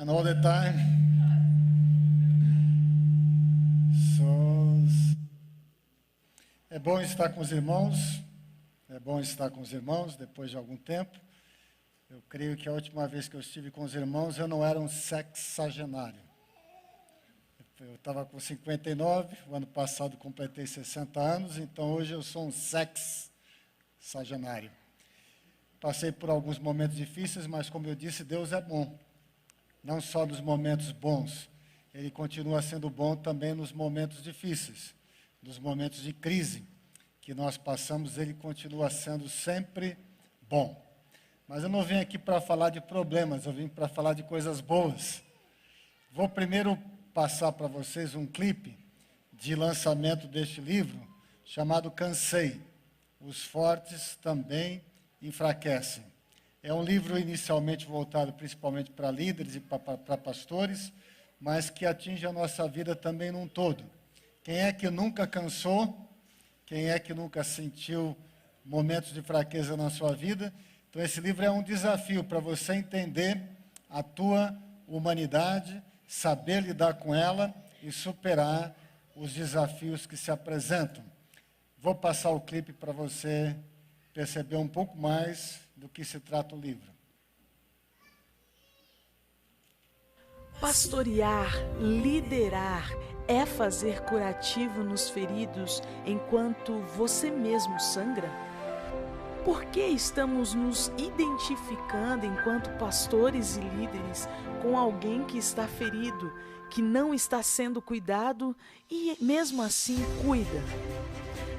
And all the time. É bom estar com os irmãos. É bom estar com os irmãos depois de algum tempo. Eu creio que a última vez que eu estive com os irmãos, eu não era um sexagenário. Eu estava com 59, o ano passado completei 60 anos, então hoje eu sou um sexagenário. Passei por alguns momentos difíceis, mas como eu disse, Deus é bom. Não só nos momentos bons, Ele continua sendo bom também nos momentos difíceis, nos momentos de crise que nós passamos, Ele continua sendo sempre bom. Mas eu não vim aqui para falar de problemas, eu vim para falar de coisas boas. Vou primeiro passar para vocês um clipe de lançamento deste livro, chamado Cansei. Os fortes também enfraquecem. É um livro inicialmente voltado principalmente para líderes e para pastores, mas que atinge a nossa vida também num todo. Quem é que nunca cansou? Quem é que nunca sentiu momentos de fraqueza na sua vida? Então esse livro é um desafio para você entender a tua humanidade, saber lidar com ela e superar os desafios que se apresentam. Vou passar o clipe para você perceber um pouco mais do que se trata o livro. Pastorear, liderar, é fazer curativo nos feridos enquanto você mesmo sangra? Por que estamos nos identificando enquanto pastores e líderes com alguém que está ferido, que não está sendo cuidado e mesmo assim cuida?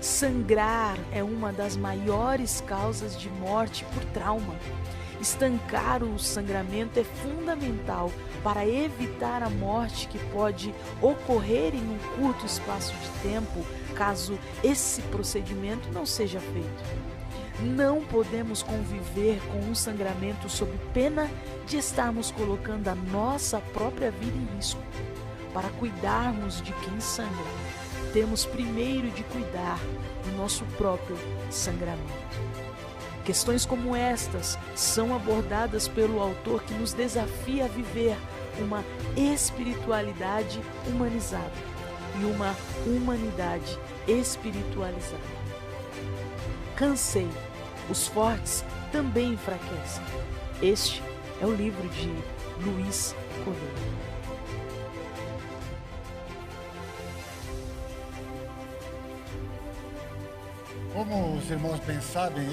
Sangrar é uma das maiores causas de morte por trauma. Estancar o sangramento é fundamental para evitar a morte que pode ocorrer em um curto espaço de tempo, caso esse procedimento não seja feito. Não podemos conviver com um sangramento sob pena de estarmos colocando a nossa própria vida em risco. Para cuidarmos de quem sangra, temos primeiro de cuidar do nosso próprio sangramento. Questões como estas são abordadas pelo autor que nos desafia a viver uma espiritualidade humanizada e uma humanidade espiritualizada. Cansei, os fortes também enfraquecem. Este é o livro de Luiz Correia. Como os irmãos bem sabem,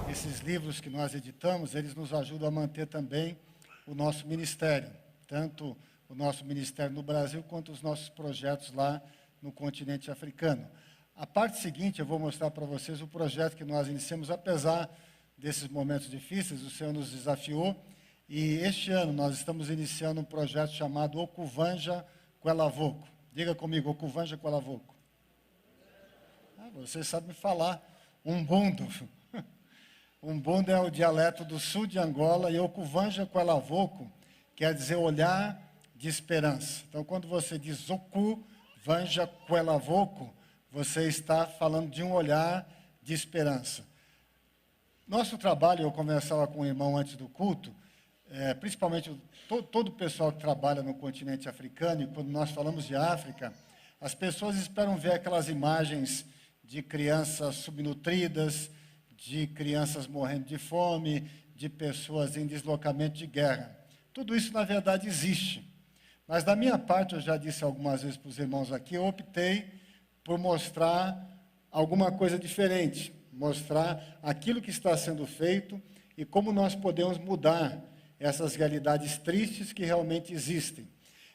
esses livros que nós editamos, eles nos ajudam a manter também o nosso ministério, tanto o nosso ministério no Brasil, quanto os nossos projetos lá no continente africano. A parte seguinte, eu vou mostrar para vocês o projeto que nós iniciamos, apesar desses momentos difíceis, o Senhor nos desafiou, e este ano nós estamos iniciando um projeto chamado Okuvanja Kwelavoco. Diga comigo, Okuvanja Kwelavoco. Vocês sabem falar Umbundo. Umbundo é o dialeto do sul de Angola e Okuvanja Kwelavoco quer dizer olhar de esperança. Então, quando você diz Okuvanja Kwelavoco, você está falando de um olhar de esperança. Nosso trabalho, eu conversava com o irmão antes do culto, principalmente todo o pessoal que trabalha no continente africano, e quando nós falamos de África, as pessoas esperam ver aquelas imagens de crianças subnutridas, de crianças morrendo de fome, de pessoas em deslocamento de guerra. Tudo isso, na verdade, existe. Mas, da minha parte, eu já disse algumas vezes para os irmãos aqui, eu optei por mostrar alguma coisa diferente, mostrar aquilo que está sendo feito e como nós podemos mudar essas realidades tristes que realmente existem.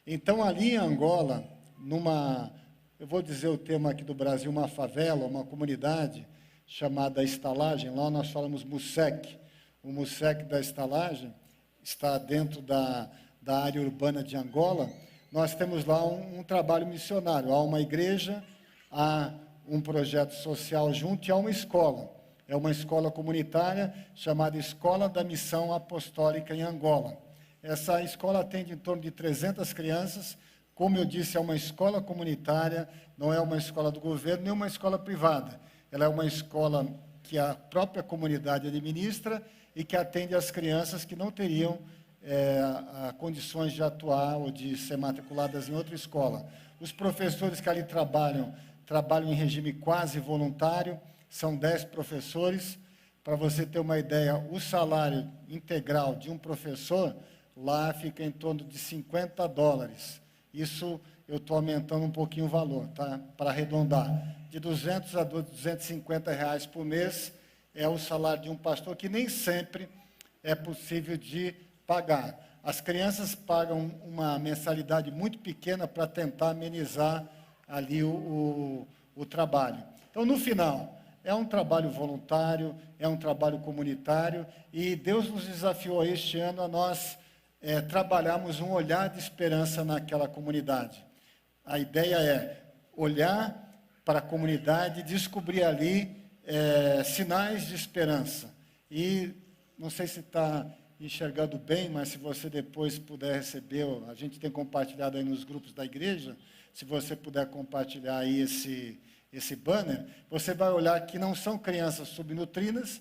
Então, ali em Angola, eu vou dizer o termo aqui do Brasil, uma favela, uma comunidade chamada Estalagem, lá nós falamos Musec. O Musec da Estalagem está dentro da área urbana de Angola. Nós temos lá um trabalho missionário, há uma igreja, há um projeto social junto e há uma escola. É uma escola comunitária chamada Escola da Missão Apostólica em Angola. Essa escola atende em torno de 300 crianças. Como eu disse, é uma escola comunitária, não é uma escola do governo, nem uma escola privada. Ela é uma escola que a própria comunidade administra e que atende as crianças que não teriam condições de atuar ou de ser matriculadas em outra escola. Os professores que ali trabalham em regime quase voluntário, são 10 professores. Para você ter uma ideia, o salário integral de um professor lá fica em torno de $50. Isso eu estou aumentando um pouquinho o valor, tá? Para arredondar. De 200 a 250 reais por mês é o salário de um pastor, que nem sempre é possível de pagar. As crianças pagam uma mensalidade muito pequena para tentar amenizar ali o trabalho. Então, no final, é um trabalho voluntário, é um trabalho comunitário, e Deus nos desafiou este ano a nós trabalharmos um olhar de esperança naquela comunidade. A ideia é olhar para a comunidade e descobrir ali sinais de esperança. E não sei se está enxergando bem, mas se você depois puder receber, a gente tem compartilhado aí nos grupos da igreja, se você puder compartilhar aí esse banner, você vai olhar que não são crianças subnutridas,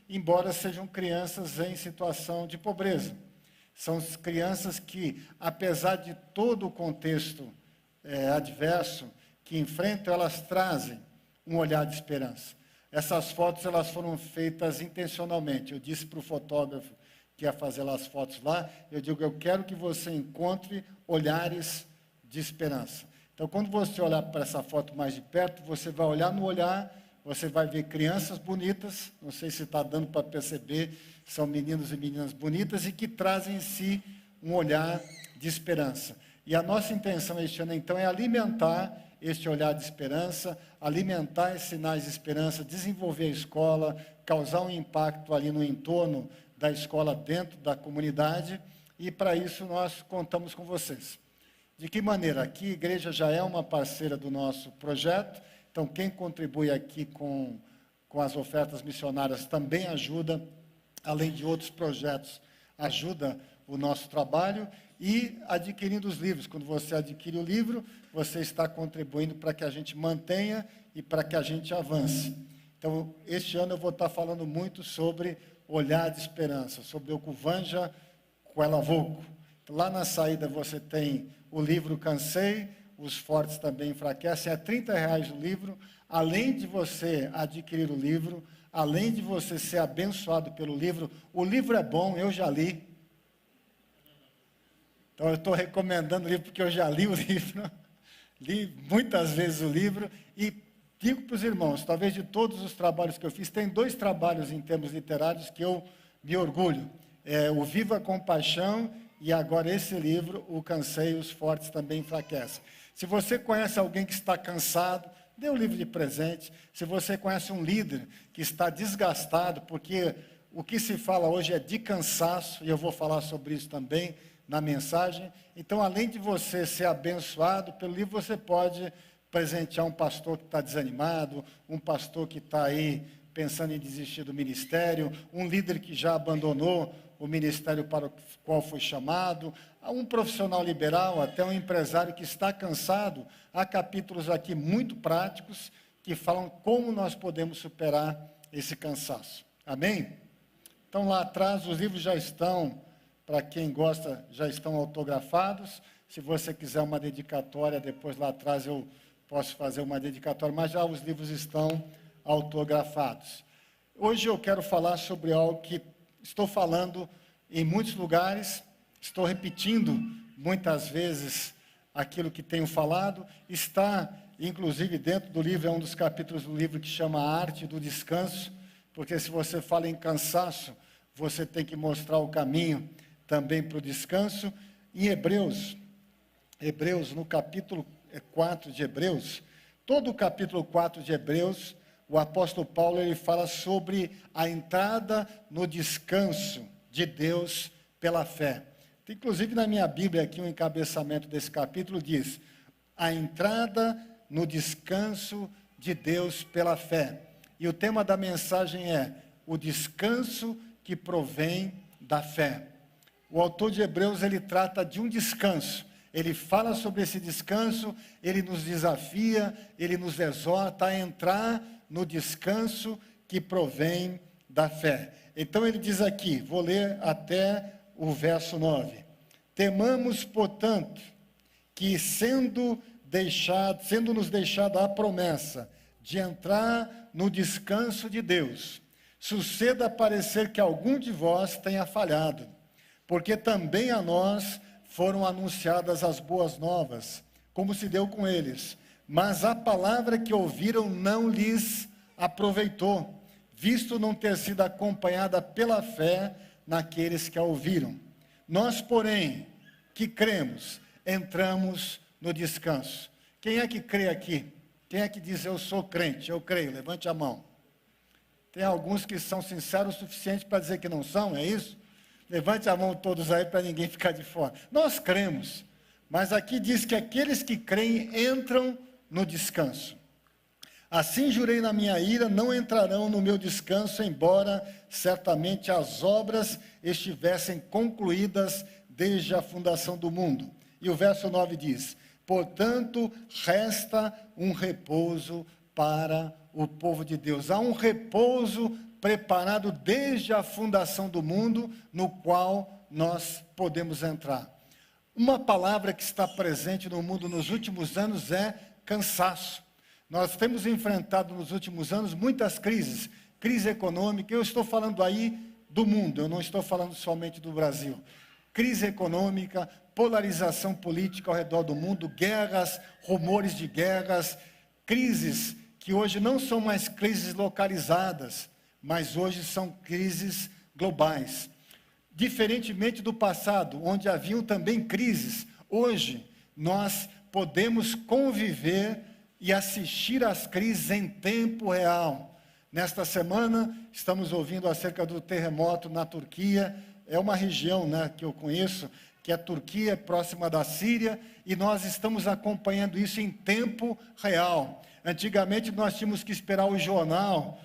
embora sejam crianças em situação de pobreza. São crianças que, apesar de todo o contexto adverso que enfrentam, elas trazem um olhar de esperança. Essas fotos elas foram feitas intencionalmente. Eu disse para o fotógrafo que ia fazer as fotos lá, eu digo, eu quero que você encontre olhares de esperança. Então, quando você olhar para essa foto mais de perto, você vai olhar no olhar, você vai ver crianças bonitas, não sei se está dando para perceber, são meninos e meninas bonitas e que trazem em si um olhar de esperança. E a nossa intenção este ano, então, é alimentar este olhar de esperança, alimentar esses sinais de esperança, desenvolver a escola, causar um impacto ali no entorno da escola, dentro da comunidade, e para isso nós contamos com vocês. De que maneira? Aqui a igreja já é uma parceira do nosso projeto, então quem contribui aqui com as ofertas missionárias também ajuda, além de outros projetos, ajuda o nosso trabalho, e adquirindo os livros. Quando você adquire o livro, você está contribuindo para que a gente mantenha e para que a gente avance. Então, este ano eu vou estar falando muito sobre olhar de esperança, sobre o Okuvanja Quelavoco. Lá na saída você tem o livro Cansei, Os Fortes Também Enfraquecem, é R$30 o livro. Além de você adquirir o livro, além de você ser abençoado pelo livro, o livro é bom, eu já li. Então, eu estou recomendando o livro porque eu já li o livro, li muitas vezes o livro, e digo para os irmãos, talvez de todos os trabalhos que eu fiz, tem 2 trabalhos em termos literários que eu me orgulho. O Viva com Paixão e agora esse livro, O Cansei, Os Fortes Também Enfraquecem. Se você conhece alguém que está cansado, dê o livro de presente. Se você conhece um líder que está desgastado, porque o que se fala hoje é de cansaço, e eu vou falar sobre isso também na mensagem. Então, além de você ser abençoado pelo livro, você pode presentear um pastor que está desanimado, um pastor que está aí pensando em desistir do ministério, um líder que já abandonou o ministério para o qual foi chamado, um profissional liberal, até um empresário que está cansado. Há capítulos aqui muito práticos que falam como nós podemos superar esse cansaço. Amém? Então, lá atrás, os livros já estão, para quem gosta, já estão autografados. Se você quiser uma dedicatória, depois lá atrás eu posso fazer uma dedicatória, mas já os livros estão autografados. Hoje eu quero falar sobre algo que estou falando em muitos lugares, estou repetindo muitas vezes aquilo que tenho falado, está inclusive dentro do livro, é um dos capítulos do livro que chama A Arte do Descanso, porque se você fala em cansaço, você tem que mostrar o caminho também para o descanso. Em Hebreus, no capítulo 4 de Hebreus, todo o capítulo 4 de Hebreus, o apóstolo Paulo ele fala sobre a entrada no descanso de Deus pela fé. Inclusive na minha Bíblia aqui um encabeçamento desse capítulo diz: a entrada no descanso de Deus pela fé. E o tema da mensagem é o descanso que provém da fé. O autor de Hebreus ele trata de um descanso. Ele fala sobre esse descanso, ele nos desafia, ele nos exorta a entrar no descanso que provém da fé. Então ele diz aqui, vou ler até o verso 9. Temamos, portanto, que sendo-nos deixada a promessa de entrar no descanso de Deus, suceda parecer que algum de vós tenha falhado, porque também a nós foram anunciadas as boas novas, como se deu com eles, mas a palavra que ouviram não lhes aproveitou, visto não ter sido acompanhada pela fé naqueles que a ouviram. Nós, porém, que cremos, entramos no descanso. Quem é que crê aqui? Quem é que diz, eu sou crente, eu creio? Levante a mão. Tem alguns que são sinceros o suficiente para dizer que não são, é isso? Levante a mão todos aí para ninguém ficar de fora. Nós cremos, mas aqui diz que aqueles que creem entram no descanso. Assim jurei na minha ira, não entrarão no meu descanso, embora certamente as obras estivessem concluídas desde a fundação do mundo. E o verso 9 diz, portanto, resta um repouso para o povo de Deus. Há um repouso preparado desde a fundação do mundo, no qual nós podemos entrar. Uma palavra que está presente no mundo nos últimos anos é cansaço. Nós temos enfrentado nos últimos anos muitas crises, crise econômica, eu estou falando aí do mundo, eu não estou falando somente do Brasil. Crise econômica, polarização política ao redor do mundo, guerras, rumores de guerras, crises que hoje não são mais crises localizadas, mas hoje são crises globais. Diferentemente do passado, onde haviam também crises, hoje nós podemos conviver e assistir às crises em tempo real. Nesta semana, estamos ouvindo acerca do terremoto na Turquia, é uma região, que eu conheço, que é a Turquia, próxima da Síria, e nós estamos acompanhando isso em tempo real. Antigamente, nós tínhamos que esperar o jornal,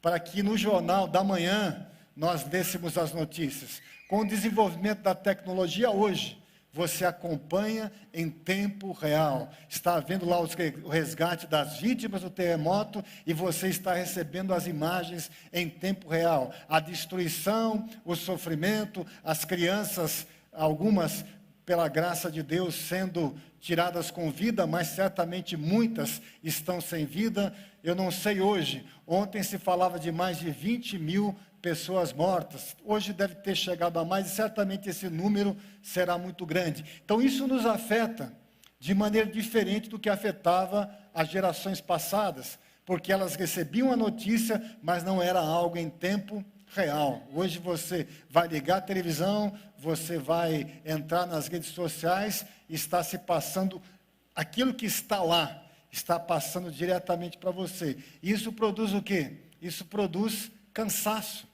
para que no jornal da manhã nós lêssemos as notícias. Com o desenvolvimento da tecnologia hoje, você acompanha em tempo real. Está havendo lá o resgate das vítimas do terremoto e você está recebendo as imagens em tempo real. A destruição, o sofrimento, as crianças, algumas, pela graça de Deus, sendo tiradas com vida, mas certamente muitas estão sem vida. Eu não sei hoje, ontem se falava de mais de 20 mil pessoas mortas, hoje deve ter chegado a mais e certamente esse número será muito grande. Então isso nos afeta de maneira diferente do que afetava as gerações passadas, porque elas recebiam a notícia, mas não era algo em tempo real. Hoje você vai ligar a televisão, você vai entrar nas redes sociais, está se passando aquilo que está lá, está passando diretamente para você. Isso produz o quê? Isso produz cansaço.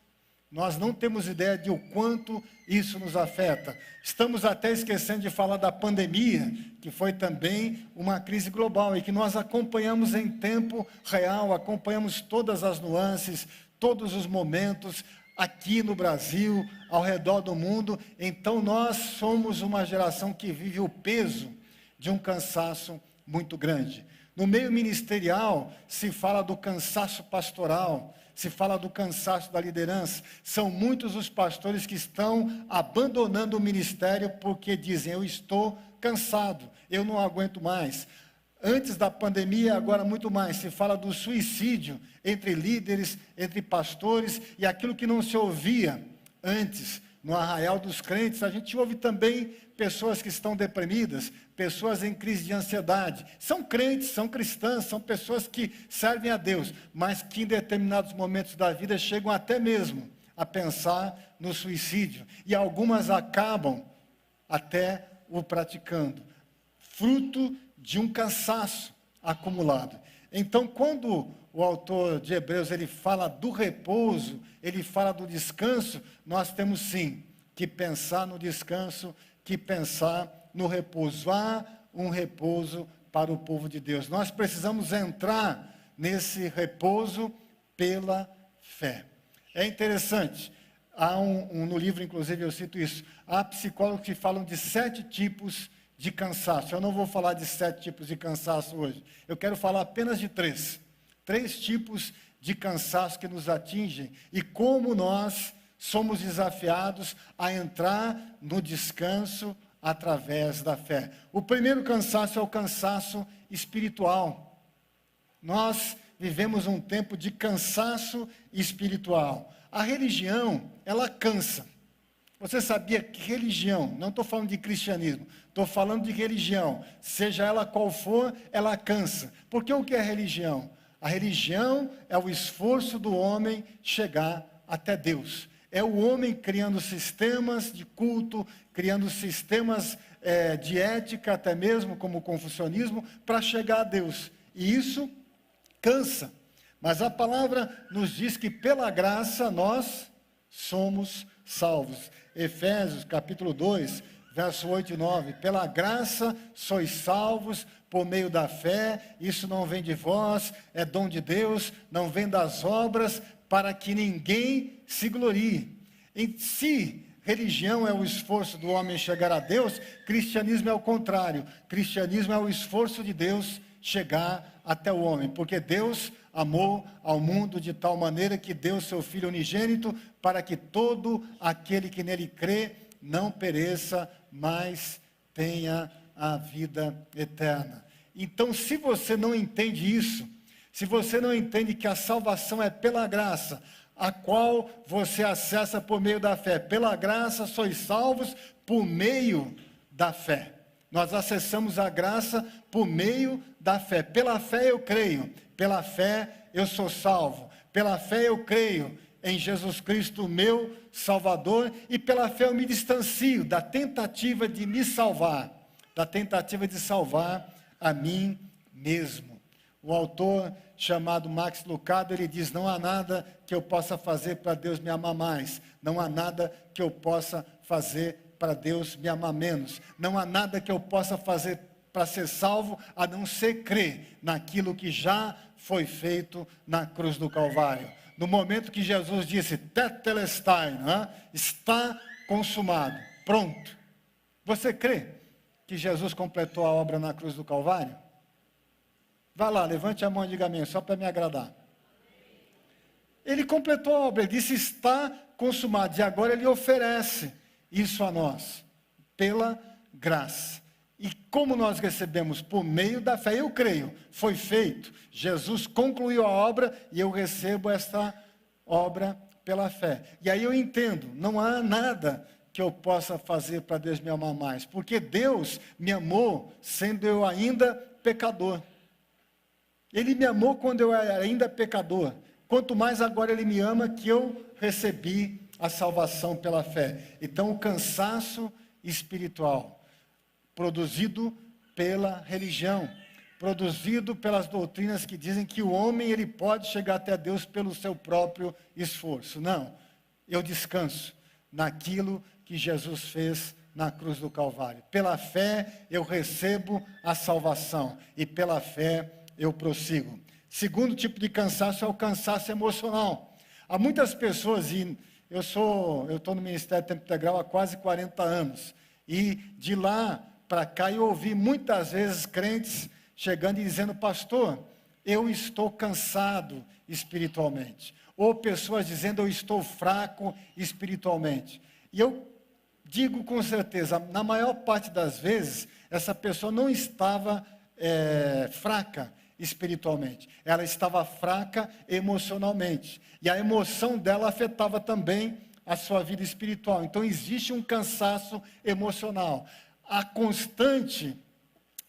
Nós não temos ideia de o quanto isso nos afeta. Estamos até esquecendo de falar da pandemia, que foi também uma crise global e que nós acompanhamos em tempo real, acompanhamos todas as nuances, todos os momentos, aqui no Brasil, ao redor do mundo. Então nós somos uma geração que vive o peso de um cansaço muito grande. No meio ministerial, se fala do cansaço pastoral, se fala do cansaço da liderança. São muitos os pastores que estão abandonando o ministério porque dizem, eu estou cansado, eu não aguento mais. Antes da pandemia, agora muito mais, se fala do suicídio entre líderes, entre pastores, e aquilo que não se ouvia antes, no arraial dos crentes, a gente ouve também pessoas que estão deprimidas, pessoas em crise de ansiedade. São crentes, são cristãs, são pessoas que servem a Deus, mas que em determinados momentos da vida chegam até mesmo a pensar no suicídio. E algumas acabam até o praticando, fruto de um cansaço acumulado. Então, quando o autor de Hebreus ele fala do repouso, ele fala do descanso, nós temos sim que pensar no descanso, que pensar no repouso. Há um repouso para o povo de Deus. Nós precisamos entrar nesse repouso pela fé. É interessante, há no livro, inclusive, eu cito isso, há psicólogos que falam de 7 tipos de cansaço. Eu não vou falar de 7 tipos de cansaço hoje. Eu quero falar apenas de 3. 3 tipos de cansaço que nos atingem e como nós somos desafiados a entrar no descanso através da fé. O primeiro cansaço é o cansaço espiritual. Nós vivemos um tempo de cansaço espiritual. A religião, ela cansa. Você sabia que religião, não estou falando de cristianismo, estou falando de religião, seja ela qual for, ela cansa. Porque o que é religião? A religião é o esforço do homem chegar até Deus. É o homem criando sistemas de culto, criando sistemas de ética, até mesmo como o confucionismo, para chegar a Deus. E isso cansa. Mas a palavra nos diz que pela graça nós somos salvos. Efésios capítulo 2, verso 8 e 9. Pela graça sois salvos por meio da fé, isso não vem de vós, é dom de Deus, não vem das obras, para que ninguém se glorie. Em si, religião é o esforço do homem chegar a Deus, cristianismo é o contrário. Cristianismo é o esforço de Deus chegar até o homem, porque Deus amou ao mundo de tal maneira que deu seu Filho unigênito para que todo aquele que nele crê não pereça, mas tenha a vida eterna. Então, se você não entende isso, se você não entende que a salvação é pela graça, a qual você acessa por meio da fé, pela graça sois salvos por meio da fé. Nós acessamos a graça por meio da fé. Pela fé eu creio, pela fé eu sou salvo, pela fé eu creio em Jesus Cristo, meu Salvador, e pela fé eu me distancio da tentativa de me salvar, da tentativa de salvar a mim mesmo. O autor chamado Max Lucado, ele diz, não há nada que eu possa fazer para Deus me amar mais, não há nada que eu possa fazer para Deus me amar menos, não há nada que eu possa fazer para ser salvo, a não ser crer naquilo que já foi feito na cruz do Calvário. No momento que Jesus disse, tetelestai, né? Está consumado, pronto. Você crê que Jesus completou a obra na cruz do Calvário? Vá lá, levante a mão e diga amém, só para me agradar. Ele completou a obra, ele disse, está consumado, e agora ele oferece isso a nós, pela graça. E como nós recebemos? Por meio da fé, eu creio, foi feito, Jesus concluiu a obra e eu recebo esta obra pela fé. E aí eu entendo, não há nada que eu possa fazer para Deus me amar mais, porque Deus me amou sendo eu ainda pecador. Ele me amou quando eu era ainda pecador, quanto mais agora Ele me ama que eu recebi a salvação pela fé. Então o cansaço espiritual, produzido pela religião, produzido pelas doutrinas que dizem que o homem ele pode chegar até Deus pelo seu próprio esforço. Não, eu descanso naquilo que Jesus fez na cruz do Calvário. Pela fé eu recebo a salvação e pela fé eu prossigo. Segundo tipo de cansaço é o cansaço emocional. Há muitas pessoas, e eu estou no Ministério de Tempo Integral há quase 40 anos, e de lá para cá eu ouvi muitas vezes crentes chegando e dizendo, pastor, eu estou cansado espiritualmente. Ou pessoas dizendo, eu estou fraco espiritualmente. E eu digo com certeza, na maior parte das vezes, essa pessoa não estava fraca espiritualmente. Ela estava fraca emocionalmente. E a emoção dela afetava também a sua vida espiritual. Então existe um cansaço emocional. A constante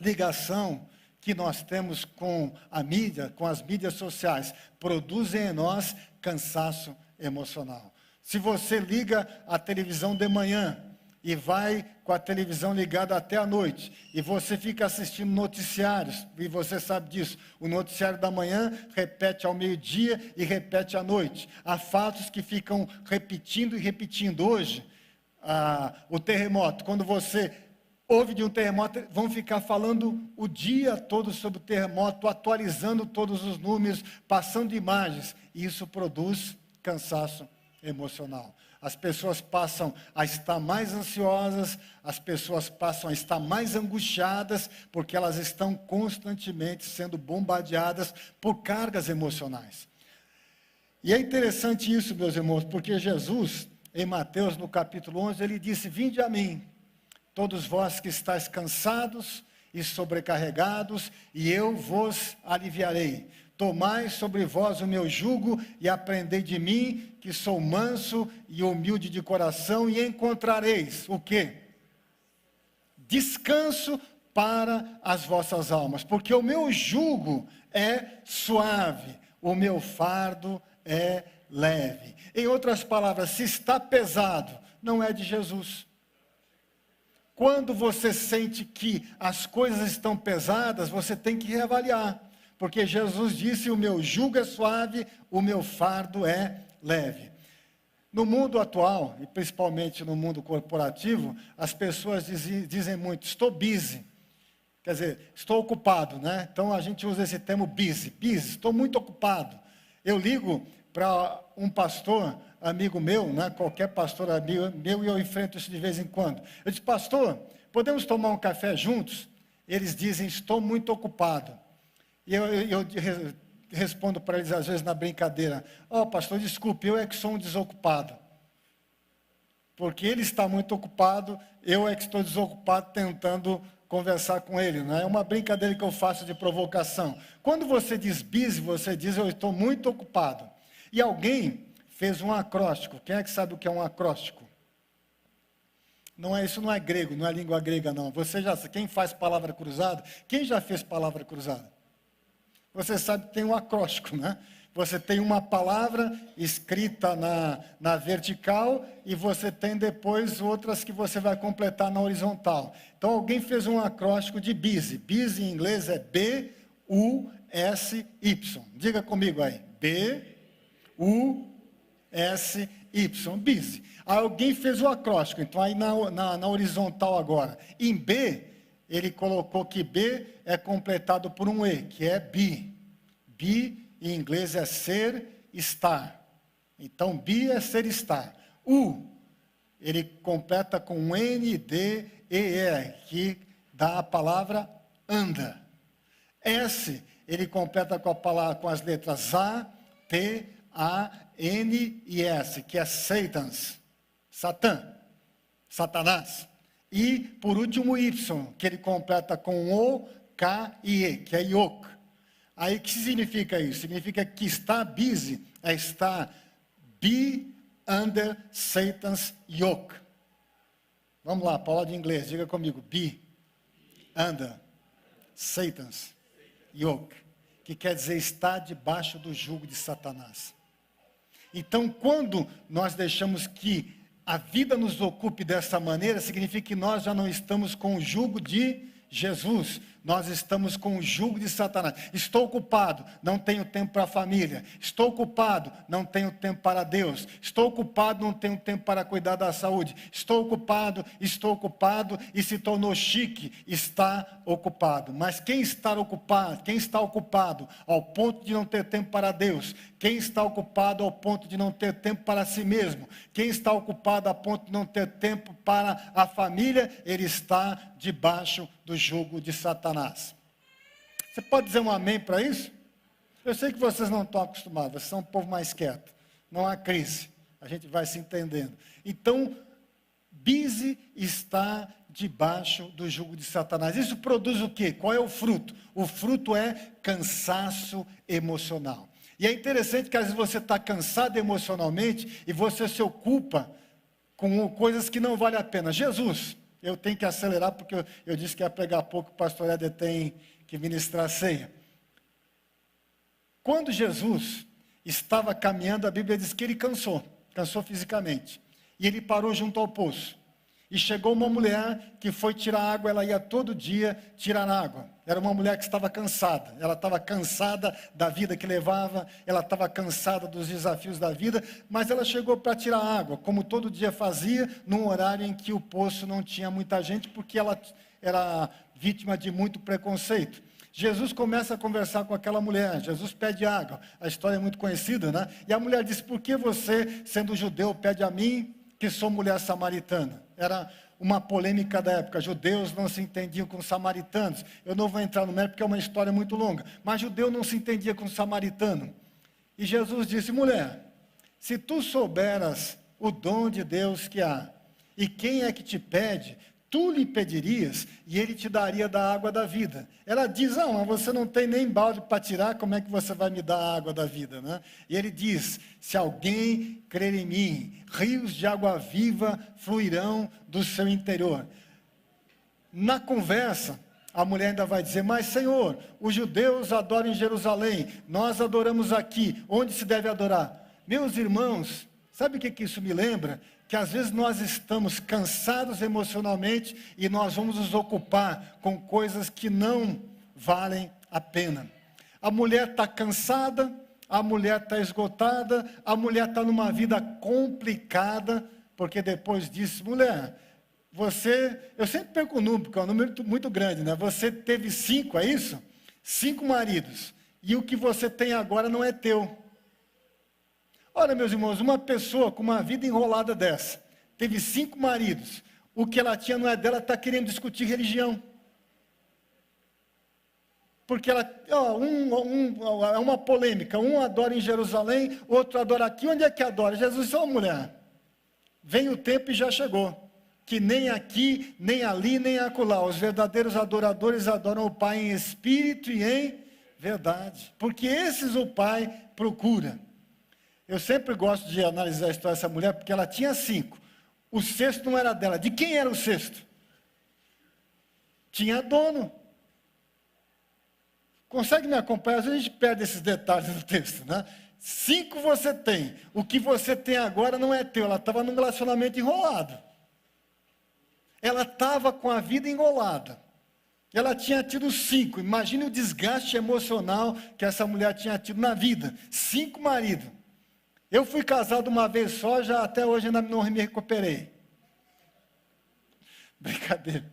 ligação que nós temos com a mídia, com as mídias sociais, produzem em nós cansaço emocional. Se você liga a televisão de manhã e vai com a televisão ligada até a noite, e você fica assistindo noticiários, e você sabe disso, o noticiário da manhã repete ao meio-dia e repete à noite. Há fatos que ficam repetindo e repetindo. Hoje, o terremoto, quando você ouve de um terremoto, vão ficar falando o dia todo sobre o terremoto, atualizando todos os números, passando imagens, e isso produz cansaço emocional. As pessoas passam a estar mais ansiosas, as pessoas passam a estar mais angustiadas, porque elas estão constantemente sendo bombardeadas por cargas emocionais. E é interessante isso, meus irmãos, porque Jesus, em Mateus, no capítulo 11, ele disse: vinde a mim, todos vós que estáis cansados e sobrecarregados, e eu vos aliviarei. Tomai sobre vós o meu jugo e aprendei de mim, que sou manso e humilde de coração, e encontrareis o quê? Descanso para as vossas almas, porque o meu jugo é suave, o meu fardo é leve. Em outras palavras, se está pesado, não é de Jesus. Quando você sente que as coisas estão pesadas, você tem que reavaliar, porque Jesus disse: o meu jugo é suave, o meu fardo é leve. No mundo atual, e principalmente no mundo corporativo, as pessoas dizem muito: estou busy. Quer dizer, estou ocupado, né? Então a gente usa esse termo busy, estou muito ocupado. Eu ligo para um pastor, amigo meu, né? Qualquer pastor amigo meu, e eu enfrento isso de vez em quando. Eu disse: pastor, podemos tomar um café juntos? Eles dizem: estou muito ocupado. E eu respondo para eles, às vezes, na brincadeira: pastor, desculpe, eu é que sou um desocupado. Porque ele está muito ocupado, eu é que estou desocupado tentando conversar com ele. Não é uma brincadeira que eu faço de provocação. Quando você diz busy, você diz: eu estou muito ocupado. E alguém fez um acróstico. Quem é que sabe o que é um acróstico? Isso não é grego, não é língua grega, não. Quem faz palavra cruzada, quem já fez palavra cruzada? Você sabe que tem um acróstico, né? Você tem uma palavra escrita na vertical e você tem depois outras que você vai completar na horizontal. Então, alguém fez um acróstico de busy. Busy em inglês é B-U-S-Y. Diga comigo aí. B-U-S-Y. Busy. Alguém fez o acróstico. Então, aí na horizontal agora. Em B, ele colocou que B é completado por um E, que é be. Be, em inglês, é ser, estar. Então, be é ser, estar. U, ele completa com um N, D, E, R, que dá a palavra anda. S, ele completa com as letras A, T, A, N e S, que é Satans, Satã, Satanás. E, por último, Y, que ele completa com O, K e E, que é yoke. Aí, o que significa isso? Significa que estar busy é estar be under Satan's yoke. Vamos lá, palavra de inglês, diga comigo. Be under Satan's yoke. Que quer dizer estar debaixo do jugo de Satanás. Então, quando nós deixamos que a vida nos ocupe dessa maneira, significa que nós já não estamos com o jugo de Jesus. Nós estamos com o jugo de Satanás. Estou ocupado, não tenho tempo para a família. Estou ocupado, não tenho tempo para Deus. Estou ocupado, não tenho tempo para cuidar da saúde. Estou ocupado e se tornou chique, está ocupado. Mas quem está ocupado ao ponto de não ter tempo para Deus? Quem está ocupado ao ponto de não ter tempo para si mesmo? Quem está ocupado a ponto de não ter tempo para a família? Ele está debaixo do jugo de Satanás. Você pode dizer um amém para isso? Eu sei que vocês não estão acostumados, vocês são um povo mais quieto. Não há crise, a gente vai se entendendo. Então, busy está debaixo do jugo de Satanás. Isso produz o quê? Qual é o fruto? O fruto é cansaço emocional. E é interessante que às vezes você está cansado emocionalmente e você se ocupa com coisas que não valem a pena. Jesus, eu tenho que acelerar porque eu disse que ia pregar pouco, o pastor Éder tem que ministrar a ceia. Quando Jesus estava caminhando, a Bíblia diz que ele cansou fisicamente. E ele parou junto ao poço. E chegou uma mulher que foi tirar água, ela ia todo dia tirar água. Era uma mulher que estava cansada. Ela estava cansada da vida que levava, ela estava cansada dos desafios da vida, mas ela chegou para tirar água, como todo dia fazia, num horário em que o poço não tinha muita gente, porque ela era vítima de muito preconceito. Jesus começa a conversar com aquela mulher, Jesus pede água, a história é muito conhecida, né? E a mulher diz: por que você, sendo judeu, pede a mim, que sou mulher samaritana? Era uma polêmica da época, judeus não se entendiam com samaritanos. Eu não vou entrar no mérito porque é uma história muito longa, mas judeu não se entendia com samaritano. E Jesus disse: mulher, se tu souberas o dom de Deus que há, e quem é que te pede, tu lhe pedirias, e ele te daria da água da vida. Ela diz: ah, mas você não tem nem balde para tirar, como é que você vai me dar a água da vida, né? E ele diz: se alguém crer em mim, rios de água viva fluirão do seu interior. Na conversa, a mulher ainda vai dizer: mas Senhor, os judeus adoram em Jerusalém, nós adoramos aqui, onde se deve adorar? Meus irmãos, sabe o que isso me lembra? Que às vezes nós estamos cansados emocionalmente e nós vamos nos ocupar com coisas que não valem a pena. A mulher está cansada, a mulher está esgotada, a mulher está numa vida complicada, porque depois disso: mulher, eu sempre perco o número, porque é um número muito grande, né? Você teve 5, é isso? 5 maridos, e o que você tem agora não é teu. Olha, meus irmãos, uma pessoa com uma vida enrolada dessa, teve 5 maridos, o que ela tinha não é dela, está querendo discutir religião. Porque ela, é uma polêmica, um adora em Jerusalém, outro adora aqui. Onde é que adora? Jesus disse: mulher, vem o tempo e já chegou, que nem aqui, nem ali, nem acolá, os verdadeiros adoradores adoram o Pai em espírito e em verdade, porque esses o Pai procura. Eu sempre gosto de analisar a história dessa mulher, porque ela tinha 5. O 6º não era dela. De quem era o 6º? Tinha dono. Consegue me acompanhar? Às vezes a gente perde esses detalhes do texto, né? 5 você tem. O que você tem agora não é teu. Ela estava num relacionamento enrolado. Ela estava com a vida enrolada. Ela tinha tido 5. Imagine o desgaste emocional que essa mulher tinha tido na vida. 5 maridos. Eu fui casado uma vez só, já até hoje ainda não me recuperei. Brincadeira.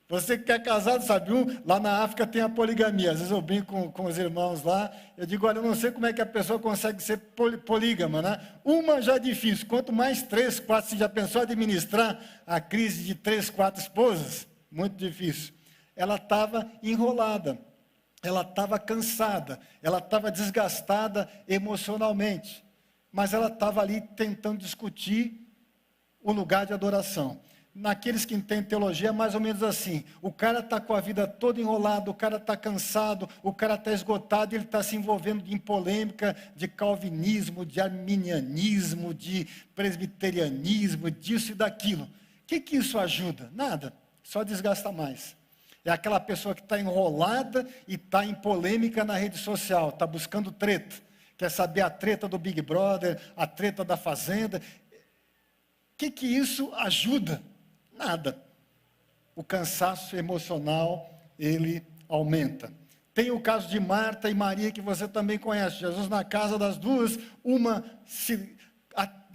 Você que é casado, sabe, lá na África tem a poligamia. Às vezes eu brinco com os irmãos lá, eu digo: olha, eu não sei como é que a pessoa consegue ser polígama, né? Uma já é difícil, quanto mais 3, 4, você já pensou administrar a crise de 3, 4 esposas? Muito difícil. Ela estava enrolada, ela estava cansada, ela estava desgastada emocionalmente. Mas ela estava ali tentando discutir o lugar de adoração. Naqueles que entendem teologia, é mais ou menos assim: o cara está com a vida toda enrolada, o cara está cansado, o cara está esgotado, ele está se envolvendo em polêmica de calvinismo, de arminianismo, de presbiterianismo, disso e daquilo. O que isso ajuda? Nada, só desgasta mais. É aquela pessoa que está enrolada e está em polêmica na rede social, está buscando treta. Quer saber a treta do Big Brother, a treta da Fazenda. O que isso ajuda? Nada. O cansaço emocional, ele aumenta. Tem o caso de Marta e Maria, que você também conhece. Jesus na casa das duas, uma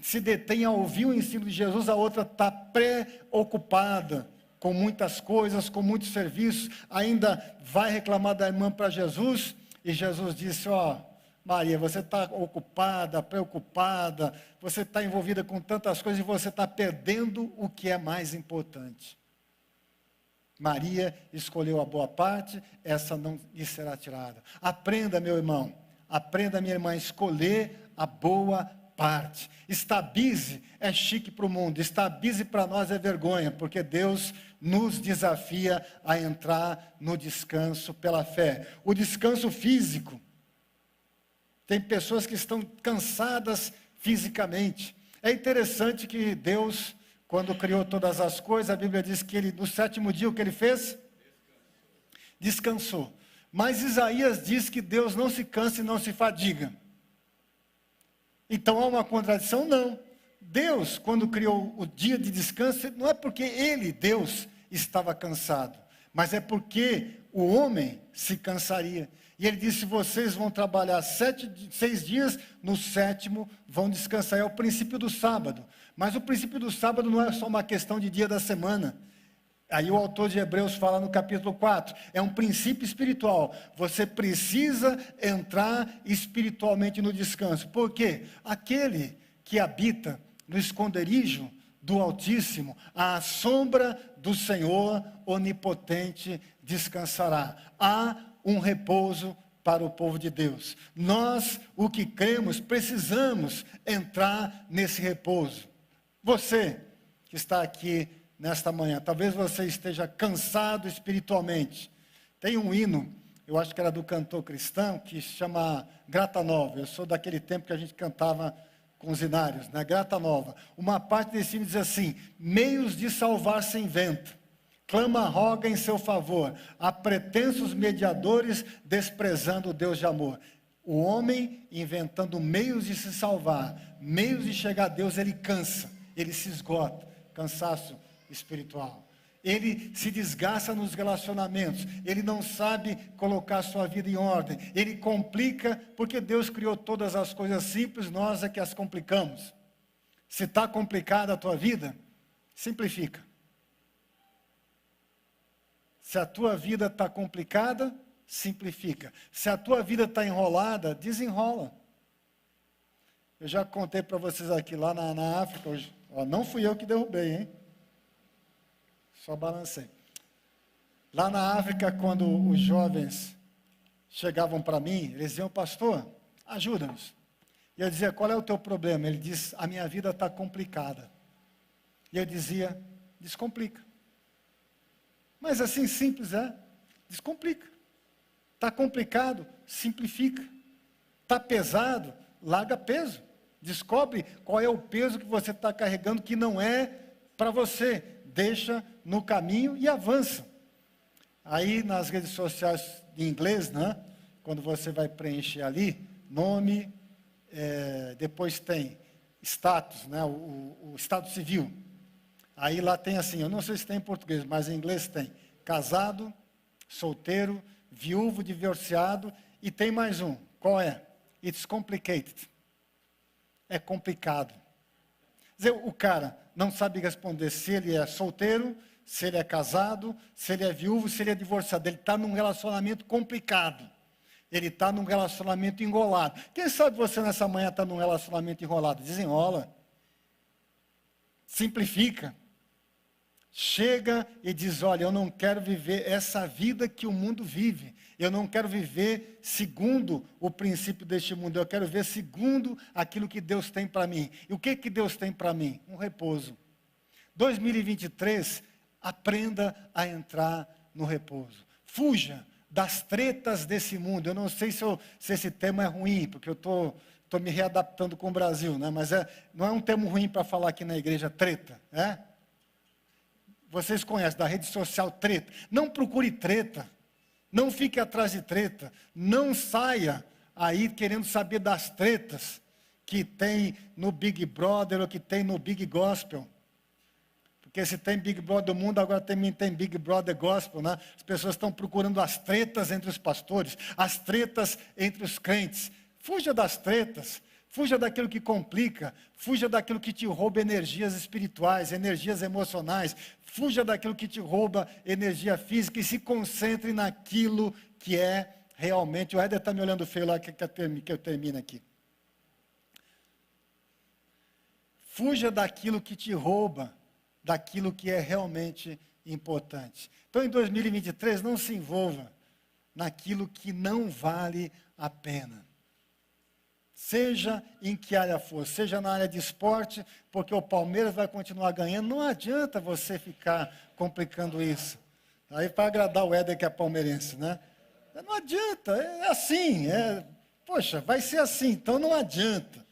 se detém a ouvir o ensino de Jesus, a outra está preocupada com muitas coisas, com muitos serviços, ainda vai reclamar da irmã para Jesus, e Jesus disse: Maria, você está ocupada, preocupada, você está envolvida com tantas coisas e você está perdendo o que é mais importante. Maria escolheu a boa parte, essa não lhe será tirada. Aprenda, meu irmão, aprenda, minha irmã, a escolher a boa parte. Estar busy é chique para o mundo, estar busy para nós é vergonha, porque Deus nos desafia a entrar no descanso pela fé. O descanso físico. Tem pessoas que estão cansadas fisicamente. É interessante que Deus, quando criou todas as coisas, a Bíblia diz que ele, no 7º dia, o que ele fez? Descansou. Mas Isaías diz que Deus não se cansa e não se fadiga. Então há uma contradição? Não. Deus, quando criou o dia de descanso, não é porque ele, Deus, estava cansado, mas é porque o homem se cansaria. E ele disse: vocês vão trabalhar 6 dias, no 7º vão descansar. É o princípio do sábado. Mas o princípio do sábado não é só uma questão de dia da semana. Aí o autor de Hebreus fala no capítulo 4, é um princípio espiritual. Você precisa entrar espiritualmente no descanso. Por quê? Aquele que habita no esconderijo do Altíssimo, à sombra do Senhor onipotente descansará. Há um repouso para o povo de Deus. Nós, o que cremos, precisamos entrar nesse repouso. Você que está aqui nesta manhã, talvez você esteja cansado espiritualmente. Tem um hino, eu acho que era do cantor cristão, que se chama Grata Nova. Eu sou daquele tempo que a gente cantava com os inários, né? Grata Nova. Uma parte desse hino diz assim: meios de salvar sem vento, clama, roga em seu favor, a pretensos mediadores, desprezando o Deus de amor. O homem inventando meios de se salvar, meios de chegar a Deus, ele cansa, ele se esgota, cansaço espiritual. Ele se desgasta nos relacionamentos, ele não sabe colocar a sua vida em ordem, ele complica, porque Deus criou todas as coisas simples, nós é que as complicamos. Se está complicada a tua vida, simplifica. Se a tua vida está complicada, simplifica. Se a tua vida está enrolada, desenrola. Eu já contei para vocês aqui, lá na África, não fui eu que derrubei, hein? Só balancei. Lá na África, quando os jovens chegavam para mim, eles diziam: pastor, ajuda-nos. E eu dizia: qual é o teu problema? Ele diz: a minha vida está complicada. E eu dizia: descomplica. Mas assim simples é, descomplica. Está complicado, simplifica. Está pesado, larga peso. Descobre qual é o peso que você está carregando que não é para você. Deixa no caminho e avança. Aí nas redes sociais em inglês, né, quando você vai preencher ali, nome, depois tem status, né, o estado civil. Aí lá tem assim, eu não sei se tem em português, mas em inglês tem casado, solteiro, viúvo, divorciado, e tem mais um. Qual é? It's complicated. É complicado. Quer dizer, o cara não sabe responder se ele é solteiro, se ele é casado, se ele é viúvo, se ele é divorciado. Ele está num relacionamento complicado. Ele está num relacionamento enrolado. Quem sabe você nessa manhã está num relacionamento enrolado? Desenrola. Simplifica. Chega e diz: olha, eu não quero viver essa vida que o mundo vive. Eu não quero viver segundo o princípio deste mundo. Eu quero viver segundo aquilo que Deus tem para mim. E o que Deus tem para mim? Um repouso. 2023, aprenda a entrar no repouso. Fuja das tretas desse mundo. Eu não sei se esse tema é ruim, porque eu estou me readaptando com o Brasil, né? Mas não é um termo ruim para falar aqui na igreja, treta, né? Vocês conhecem, da rede social, treta. Não procure treta. Não fique atrás de treta. Não saia aí querendo saber das tretas que tem no Big Brother ou que tem no Big Gospel. Porque se tem Big Brother do mundo, agora também tem Big Brother Gospel, né? As pessoas estão procurando as tretas entre os pastores, as tretas entre os crentes. Fuja das tretas. Fuja daquilo que complica, fuja daquilo que te rouba energias espirituais, energias emocionais, fuja daquilo que te rouba energia física e se concentre naquilo que é realmente. O Éder está me olhando feio lá, que eu termino aqui. Fuja daquilo que te rouba, daquilo que é realmente importante. Então, em 2023, não se envolva naquilo que não vale a pena. Seja em que área for, seja na área de esporte, porque o Palmeiras vai continuar ganhando, não adianta você ficar complicando isso. Aí para agradar o Éder, que é palmeirense, né? Não adianta, é assim, poxa, vai ser assim, então não adianta.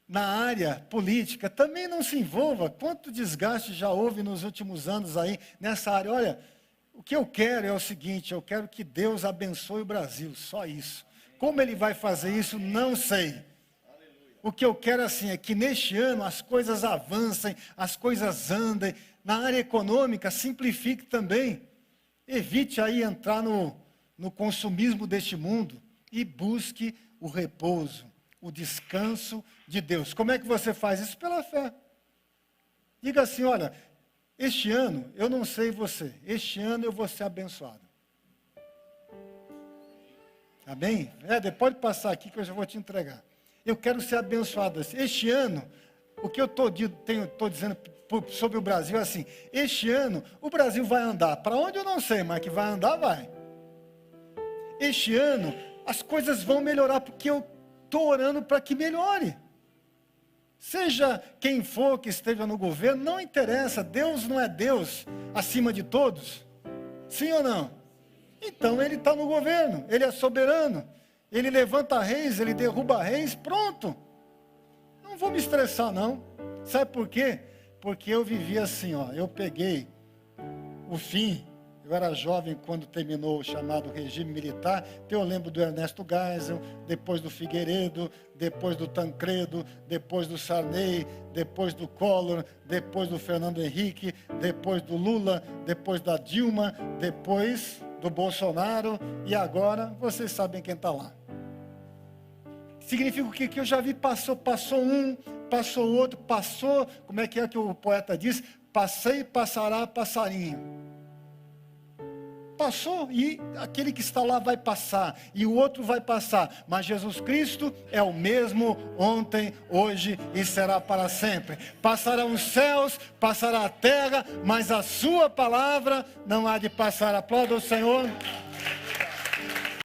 Na área política, também não se envolva. Quanto desgaste já houve nos últimos anos aí nessa área? Olha, o que eu quero é o seguinte: eu quero que Deus abençoe o Brasil, só isso. Como ele vai fazer isso, não sei. O que eu quero assim é que neste ano as coisas avancem, as coisas andem. Na área econômica, simplifique também. Evite aí entrar no consumismo deste mundo e busque o repouso, o descanso de Deus. Como é que você faz isso? Pela fé. Diga assim: olha, este ano, eu não sei você, este ano eu vou ser abençoado. Amém? Éder, pode passar aqui que eu já vou te entregar. Eu quero ser abençoado. Este ano, o que eu estou dizendo sobre o Brasil é assim: este ano o Brasil vai andar. Para onde eu não sei, mas que vai andar, vai. este ano as coisas vão melhorar, porque eu estou orando para que melhore. Seja quem for que esteja no governo, não interessa, Deus não é Deus acima de todos? Sim ou não? Então ele está no governo, ele é soberano, ele levanta reis, ele derruba reis, pronto. Não vou me estressar não. Sabe por quê? Porque eu vivi assim, ó, eu peguei o fim. Eu era jovem quando terminou o chamado regime militar, então eu lembro do Ernesto Geisel, depois do Figueiredo, depois do Tancredo, depois do Sarney, depois do Collor, depois do Fernando Henrique, depois do Lula, depois da Dilma, depois do Bolsonaro, e agora vocês sabem quem está lá. Significa o quê? Que eu já vi, passou um, passou outro, passou, como é que o poeta diz? Passei, passará, passarinho. Passou e aquele que está lá vai passar, e o outro vai passar, mas Jesus Cristo é o mesmo ontem, hoje e será para sempre. Passarão os céus, passará a terra, mas a sua palavra não há de passar. Aplauda o Senhor.